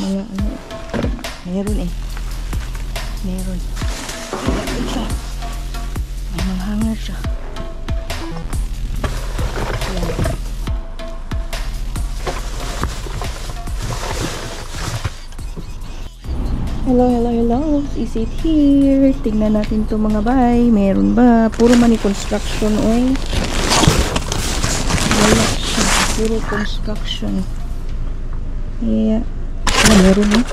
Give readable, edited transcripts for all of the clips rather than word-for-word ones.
Mga ano. Meron eh. Meron. Ito. May mga hanger siya. Hello. Is it here? Tingnan natin to mga bay. Meron ba? Puro man construction oil. Wala siya. Puro construction. Yeah. Meron eh.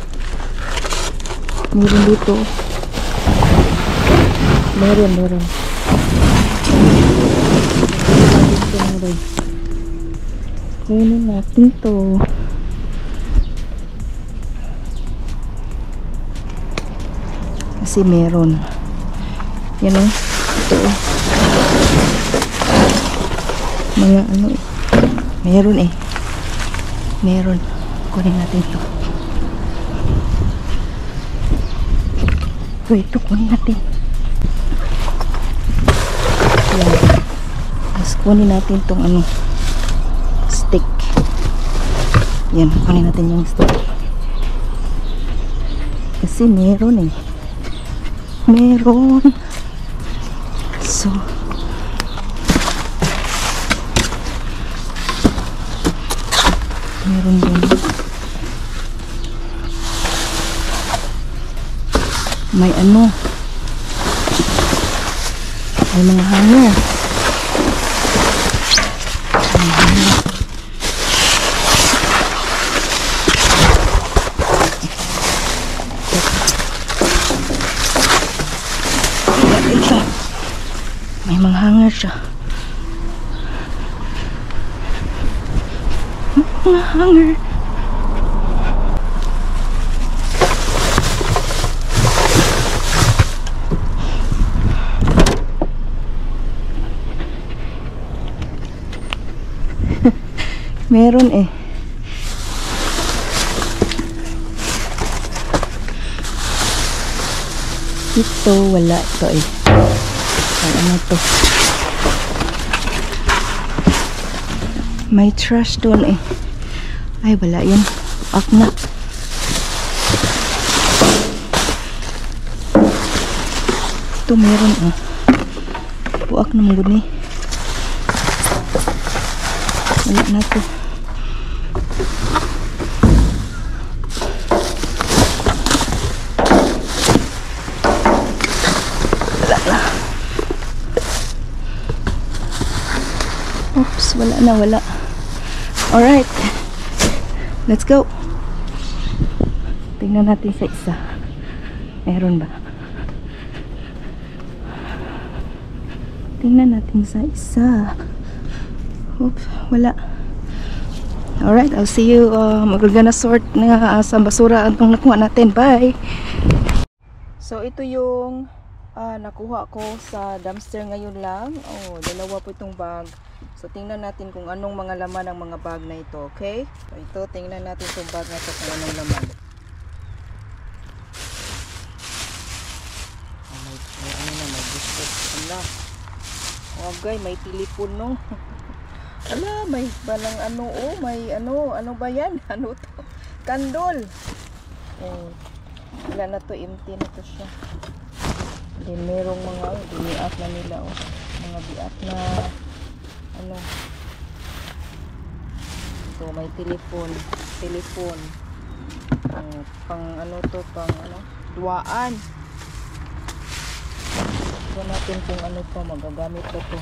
Meron dito. Meron. Kunin natin to. Kasi meron. Yan o. Ito o. Mga ano eh. Meron eh. Meron. Kunin natin to. Ito kunin natin. Yan. Tapos kunin natin tong ano. Stick. Yan. Kunin natin yung stick. Kasi meron eh. Meron. So meron din. May ano. May mga hanger. May mga hanger siya. Mga hanger. Meron eh. Ito wala ito eh. Ano to? May trash doon eh. Ay wala yan. Off na. Ito meron ah. Buak na mga ni. Wala na to. Oops, wala. Alright. Let's go. Tingnan natin sa isa. Meron ba? Tingnan natin sa isa. Oops, wala. Alright, I'll see you. We're gonna sort na sa basura ang nakuha natin. Bye! So, ito yung nakuha ko sa dumpster ngayon lang. Oh, dalawa po itong bag. So, tingnan natin kung anong mga laman ng mga bag na ito, okay? So, ito, tingnan natin itong bag na ito kung anong laman. May ano na, may biscuit. Ala. Okay, may telepon, no? Ala, may balang ano, oh, may ano ba yan? Ano to? Kandol. Oh, wala na to, empty na to siya. Then, merong mga, biniak na nila, oh. Mga biak na ano. So may telephone pang ano to, pang ano, duwaan. So natin kung ano pa magagamit ko to.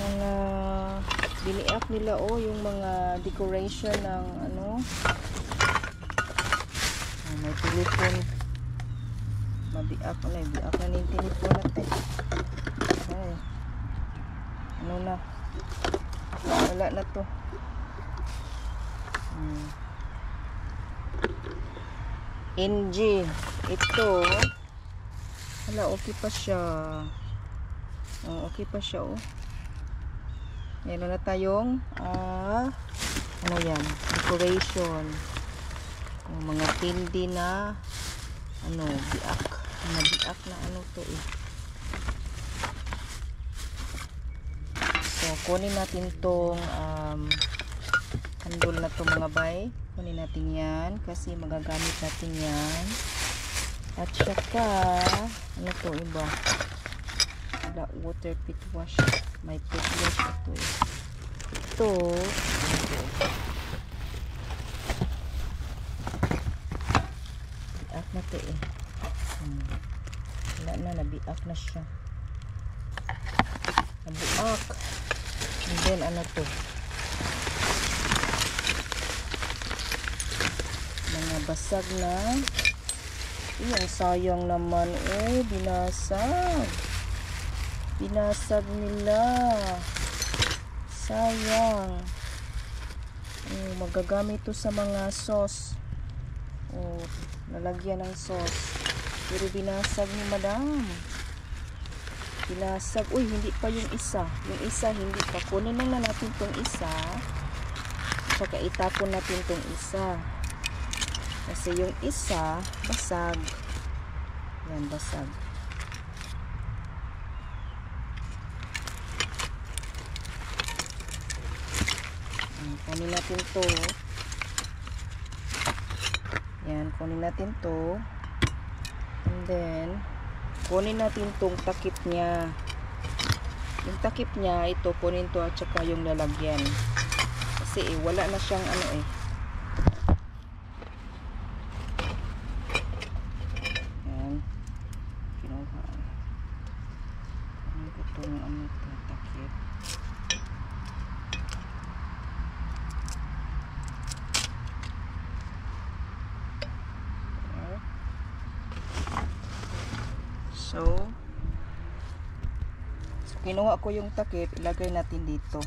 Mga biniak nila oh, yung mga decoration ng ano. May telephone. Mabiak na, biak na yung telephone natin. Ay. Ano na? Wala na to. NG. Ito. Wala, okay pa siya. Oh, okay pa siya, oh. Meron na tayong ano yan? Decoration. Oh, mga tindi na ano, biak. Mga biak na ano to eh. So, kunin natin tong kandol na to mga bay. kunin natin yan kasi magagamit natin yan. At saka ano to iba, wala, water pit wash, may pit wash ito eh. Ito biak na to eh. Wala na, nabiak na siya, nabiak. And then ano to, mga basag na. Ang sayang naman eh, binasag nila, sayang. Magagamit to sa mga sauce, lalagyan ng sauce, pero binasag ni madam, binasag. Uy, hindi pa yung isa hindi pa. Kunin na natin tong isa, saka itapon natin tong isa kasi yung isa basag. Yan, basag. Kunin natin to. Yan, kunin natin to. And then kunin natin tong takip niya. Yung takip niya, ito kunin to at saka yung lalagyan. Kasi wala na siyang ano eh. Yan. Kinuha. Itong ano to, takip. So kinuha ko yung takip, ilagay natin dito.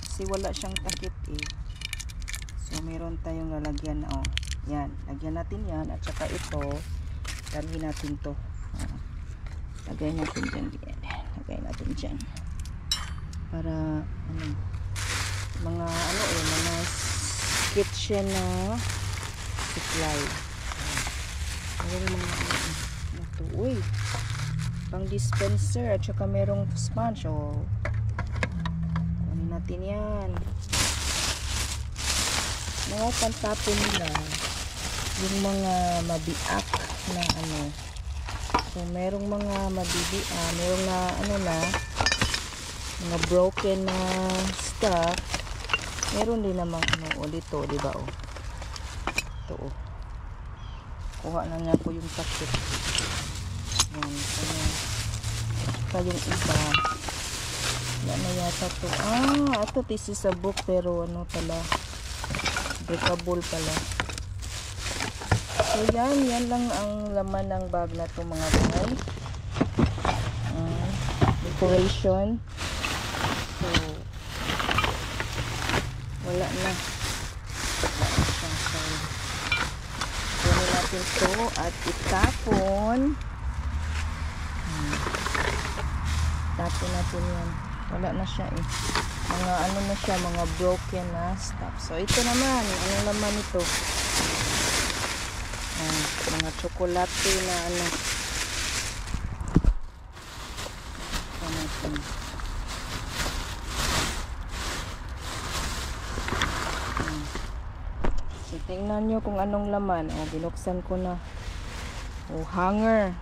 Kasi wala siyang takip eh. So meron tayong lalagyan na yan, lagyan natin yan at saka ito, dalhin natin to. Lagay natin dyan. Lagay natin dyan. Para mga mga kitchen na supply. Merong mga uy, pang dispenser at saka merong sponge. Kunin natin yan. Mga pantapon nila yung mga mabiak na so merong mga merong na mga broken na stuff. Meron din namang dito, diba ito kuha na niya ko yung takip. Yan, yung iba wala na yata to. Ito, this is a book, pero pala, breakable pala. So yan lang ang laman ng bag na to mga guys. Decoration. So wala na siya. So kunin natin to at itapon. Tapon natin yan. Wala na siya eh. Mga na siya, mga broken na stuff. So ito naman, anong laman ito? Mga tsokolate na So tingnan nyo kung anong laman. Binuksan ko na. Hanger.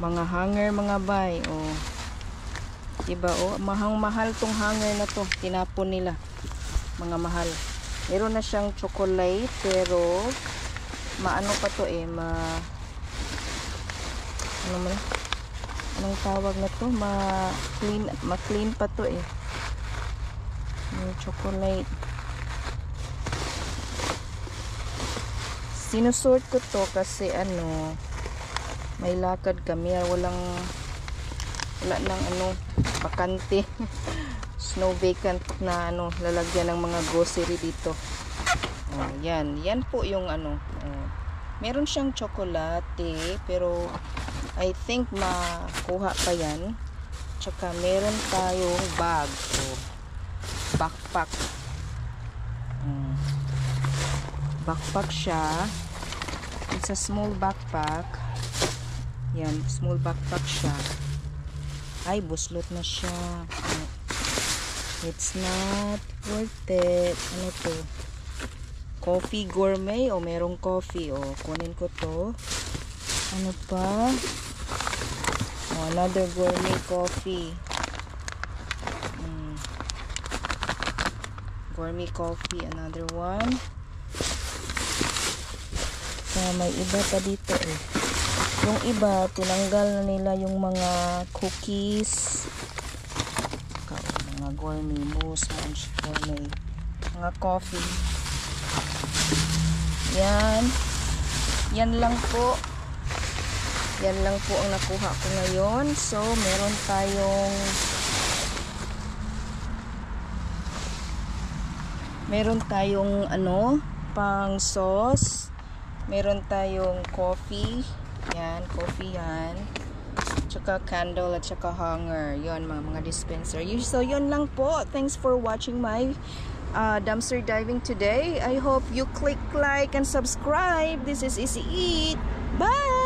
Mga hanger, mga bay. Diba, mahal tong hanger na to. Tinapon nila. Mga mahal. Meron na siyang chocolate, pero maano pa to eh, anong tawag na to? Ma-clean pa to eh. May chocolate. Sinusort ko to kasi may lakad kami, wala nang bakante. Snow vacant na lalagyan ng mga grocery dito. Yan po yung meron siyang chocolate, pero I think makuha pa yan. Tsaka meron tayong bag, backpack. Backpack siya. It's a small backpack. Yan, small backpack siya. Ay, buslot na siya. It's not worth it. Ano to? Coffee gourmet. O, merong coffee. O, kunin ko to. Ano pa? O, another gourmet coffee. Gourmet coffee, another one. May iba pa dito eh. Yung iba, tinanggal na nila yung mga cookies. Mga gourmet, mousse, munch, gourmet. Mga coffee. Yan. Yan lang po. Yan lang po ang nakuha ko ngayon. So, meron tayong ano, pang sauce. Meron tayong coffee. Yan, coffee yan. Tsaka candle at tsaka hanger. Yon, mga dispenser. So, yun lang po. Thanks for watching my dumpster diving today. I hope you click like and subscribe. This is Easy Eat. Bye!